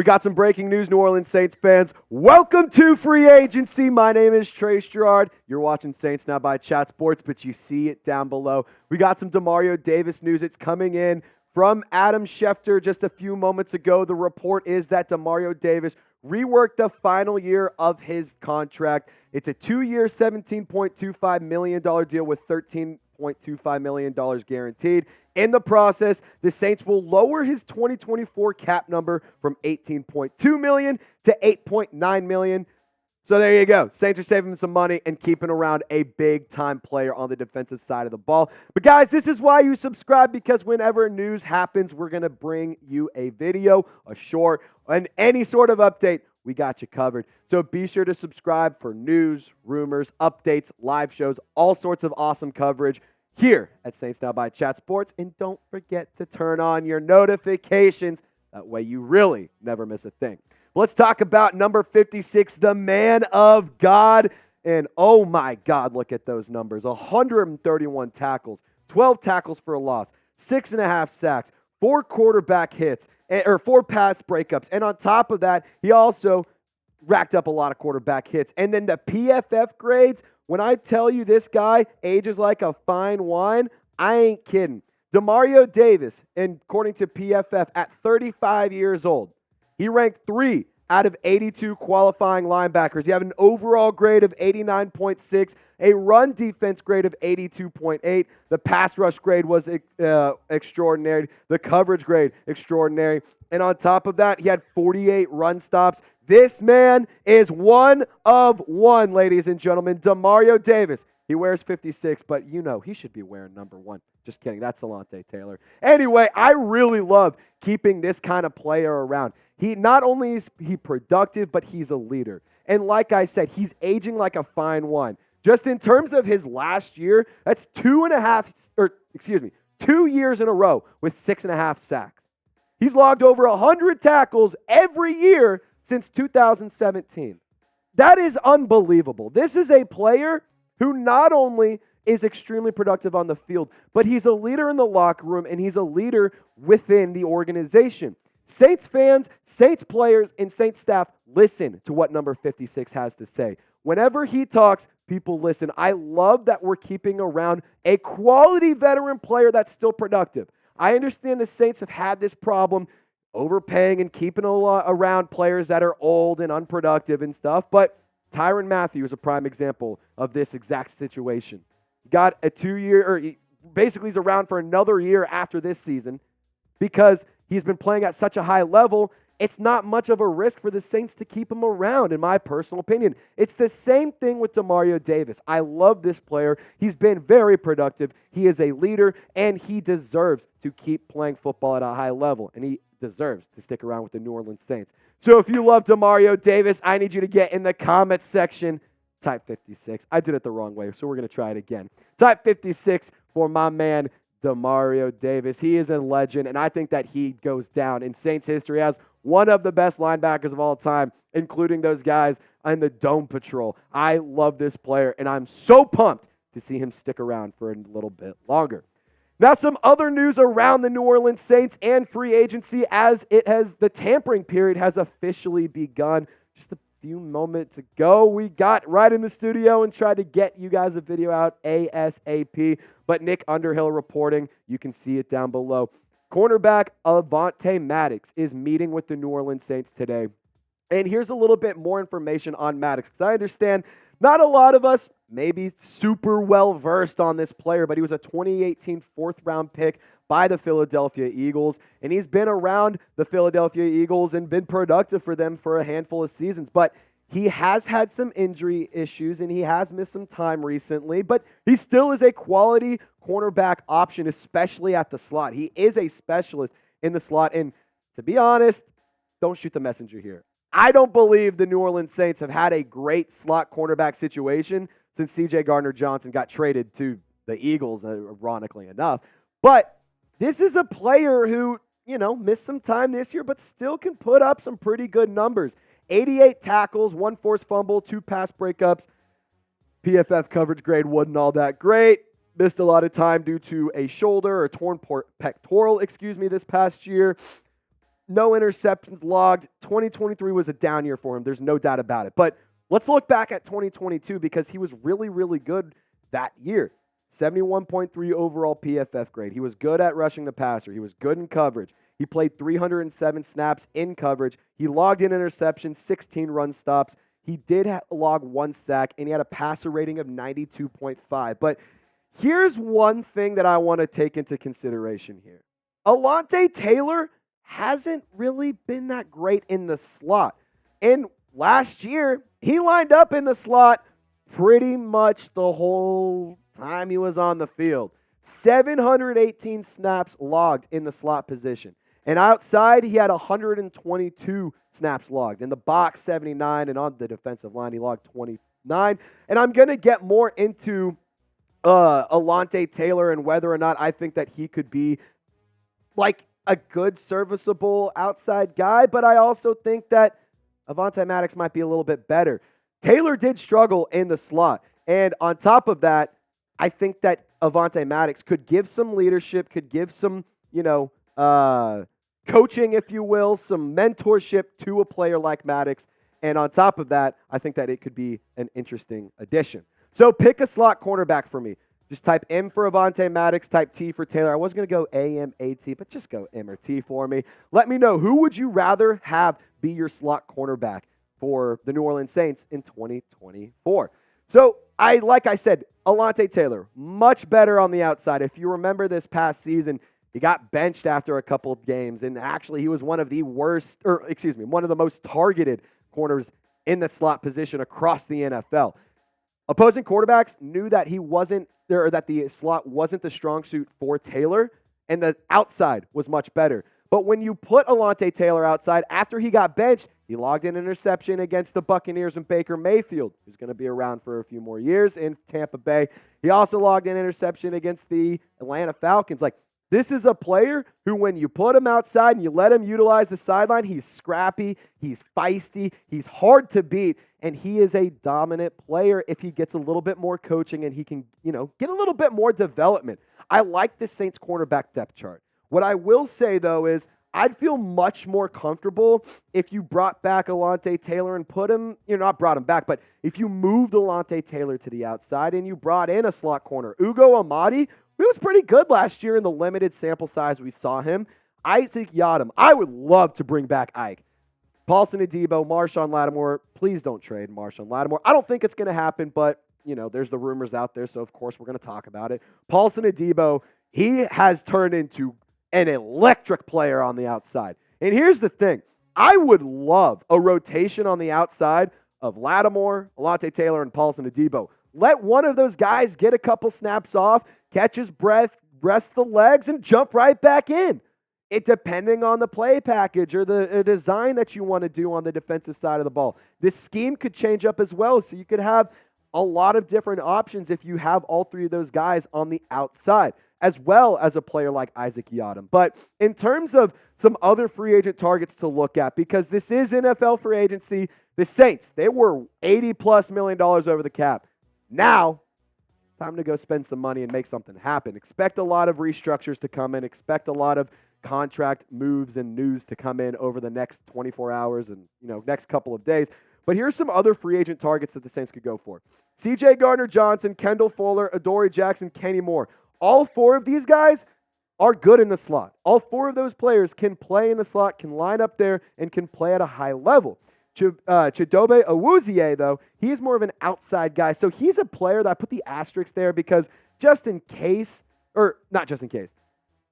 We got some breaking news, New Orleans Saints fans. Welcome to free agency. My name is Trace Girouard. You're watching Saints Now by Chat Sports, but you see it down below. We got some Demario Davis news. It's coming in from Adam Schefter just a few moments ago. The report is that Demario Davis reworked the final year of his contract. It's a 2-year, $17.25 million deal with $13.25 million guaranteed. In the process, the Saints will lower his 2024 cap number from $18.2 million to $8.9 million. So there you go. Saints are saving some money and keeping around a big-time player on the defensive side of the ball. But guys, this is why you subscribe, because whenever news happens, we're going to bring you a video, a short, and any sort of update. We got you covered. So be sure to subscribe for news, rumors, updates, live shows, all sorts of awesome coverage here at Saints Now by Chat Sports. And don't forget to turn on your notifications. That way you really never miss a thing. Let's talk about number 56, the man of God. And oh my God, look at those numbers. 131 tackles, 12 tackles for a loss, 6.5 sacks, 4 quarterback hits, or 4 pass breakups. And on top of that, he also racked up a lot of quarterback hits. And then the PFF grades, when I tell you this guy ages like a fine wine, I ain't kidding. Demario Davis, according to PFF, at 35 years old, he ranked 3 out of 82 qualifying linebackers. You have an overall grade of 89.6, a run defense grade of 82.8. The pass rush grade was extraordinary. The coverage grade, extraordinary. And on top of that, he had 48 run stops. This man is one of one, ladies and gentlemen. Demario Davis. He wears 56, but you know he should be wearing number 1. Just kidding. That's Alontae Taylor. Anyway, I really love keeping this kind of player around. He not only is he productive, but he's a leader. And like I said, he's aging like a fine wine. Just in terms of his last year, that's 2 years in a row with 6.5 sacks. He's logged over 100 tackles every year since 2017. That is unbelievable. This is a player who not only is extremely productive on the field, but he's a leader in the locker room and he's a leader within the organization. Saints fans, Saints players, and Saints staff listen to what number 56 has to say. Whenever he talks, people listen. I love that we're keeping around a quality veteran player that's still productive. I understand the Saints have had this problem overpaying and keeping around players that are old and unproductive and stuff, but Tyrann Mathieu is a prime example of this exact situation. He got a 2-year, or basically he's around for another year after this season because he's been playing at such a high level. It's not much of a risk for the Saints to keep him around, in my personal opinion. It's the same thing with Demario Davis. I love this player. He's been very productive. He is a leader, and he deserves to keep playing football at a high level, and he deserves to stick around with the New Orleans Saints. So if you love Demario Davis, I need you to get in the comments section. Type 56. I did it the wrong way, so we're going to try it again. Type 56 for my man, Demario Davis. He is a legend, and I think that he goes down in Saints history as one of the best linebackers of all time, including those guys in the Dome Patrol. I love this player, and I'm so pumped to see him stick around for a little bit longer. Now, some other news around the New Orleans Saints and free agency as the tampering period has officially begun. Just a few moments ago, we got right in the studio and tried to get you guys a video out ASAP, but Nick Underhill reporting. You can see it down below. Cornerback Avonte Maddox is meeting with the New Orleans Saints today. And here's a little bit more information on Maddox, because I understand not a lot of us maybe super well versed on this player, but he was a 2018 4th-round pick by the Philadelphia Eagles, and he's been around the Philadelphia Eagles and been productive for them for a handful of seasons. But he has had some injury issues, and he has missed some time recently, but he still is a quality cornerback option, especially at the slot. He is a specialist in the slot, and to be honest, don't shoot the messenger here. I don't believe the New Orleans Saints have had a great slot cornerback situation since Gardner-Johnson got traded to the Eagles, ironically enough. But this is a player who, missed some time this year, but still can put up some pretty good numbers. 88 tackles, 1 forced fumble, 2 pass breakups. PFF coverage grade wasn't all that great. Missed a lot of time due to a shoulder or torn pectoral, this past year. no interceptions logged. 2023 was a down year for him. There's no doubt about it. But let's look back at 2022 because he was really, really good that year. 71.3 overall PFF grade. He was good at rushing the passer. He was good in coverage. He played 307 snaps in coverage. He logged in interceptions, 16 run stops. He did log 1 sack, and he had a passer rating of 92.5. But here's one thing that I want to take into consideration here. Alontae Taylor hasn't really been that great in the slot. And last year, he lined up in the slot pretty much the whole time he was on the field. 718 snaps logged in the slot position. And outside, he had 122 snaps logged. In the box, 79. And on the defensive line, he logged 29. And I'm going to get more into Alontae Taylor and whether or not I think that he could be like a good, serviceable outside guy. But I also think that Avonte Maddox might be a little bit better. Taylor did struggle in the slot. And on top of that, I think that Avonte Maddox could give some leadership, could give some, coaching, if you will, some mentorship to a player like Maddox. And on top of that, I think that it could be an interesting addition. So pick a slot cornerback for me. Just type M for Avonte Maddox, type T for Taylor. I was going to go A-M-A-T, but just go M or T for me. Let me know, who would you rather have be your slot cornerback for the New Orleans Saints in 2024? So, like I said, Alontae Taylor, much better on the outside. If you remember this past season, he got benched after a couple of games, and actually he was one of the most targeted corners in the slot position across the NFL. Opposing quarterbacks knew that he wasn't there, or that the slot wasn't the strong suit for Taylor, and the outside was much better. But when you put Alontae Taylor outside, after he got benched, he logged an interception against the Buccaneers and Baker Mayfield, who's going to be around for a few more years in Tampa Bay. He also logged an interception against the Atlanta Falcons. This is a player who, when you put him outside and you let him utilize the sideline, he's scrappy, he's feisty, he's hard to beat, and he is a dominant player if he gets a little bit more coaching and he can, get a little bit more development. I like the Saints cornerback depth chart. What I will say, though, is I'd feel much more comfortable if you brought back Alontae Taylor and put him, not brought him back, but if you moved Alontae Taylor to the outside and you brought in a slot corner. Ugo Amadi, he was pretty good last year in the limited sample size we saw him. Isaac Yiadom, I would love to bring back Ike. Paulson Adebo, Marshon Lattimore, please don't trade Marshon Lattimore. I don't think it's going to happen, but, there's the rumors out there, so of course we're going to talk about it. Paulson Adebo, he has turned into an electric player on the outside. And here's the thing. I would love a rotation on the outside of Lattimore, Alontae Taylor, and Paulson Adebo. Let one of those guys get a couple snaps off, catch his breath, rest the legs, and jump right back in. It depending on the play package or the design that you want to do on the defensive side of the ball. This scheme could change up as well, so you could have a lot of different options if you have all three of those guys on the outside, as well as a player like Isaac Yiadom. But in terms of some other free agent targets to look at, because this is NFL free agency, the Saints, they were $80+ million over the cap. Now, it's time to go spend some money and make something happen. Expect a lot of restructures to come in. Expect a lot of contract moves and news to come in over the next 24 hours and, next couple of days. But here's some other free agent targets that the Saints could go for. CJ Gardner-Johnson, Kendall Fuller, Adoree Jackson, Kenny Moore. All four of these guys are good in the slot. All four of those players can play in the slot, can line up there, and can play at a high level. Chidobe Awuzie, though, he is more of an outside guy. So he's a player that I put the asterisk there because just in case, or not just in case,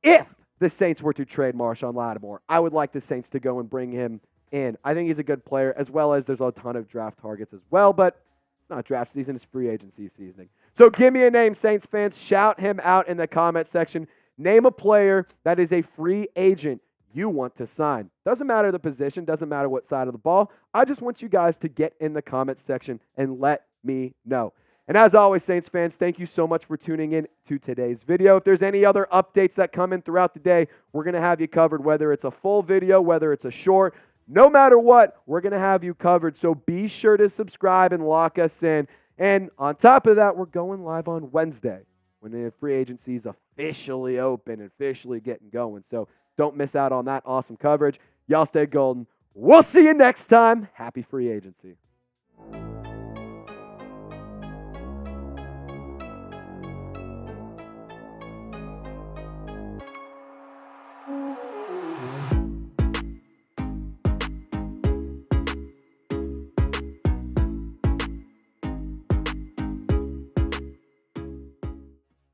if the Saints were to trade Marshon Lattimore, I would like the Saints to go and bring him in. I think he's a good player, as well as there's a ton of draft targets as well, but it's not draft season, it's free agency seasoning. So give me a name, Saints fans. Shout him out in the comment section. Name a player that is a free agent you want to sign. Doesn't matter the position, doesn't matter what side of the ball. I just want you guys to get in the comment section and let me know. And as always, Saints fans, thank you so much for tuning in to today's video. If there's any other updates that come in throughout the day, we're going to have you covered, whether it's a full video, whether it's a short. No matter what, we're going to have you covered. So be sure to subscribe and lock us in. And on top of that, we're going live on Wednesday when the free agency is officially open and officially getting going. So don't miss out on that awesome coverage. Y'all stay golden. We'll see you next time. Happy free agency.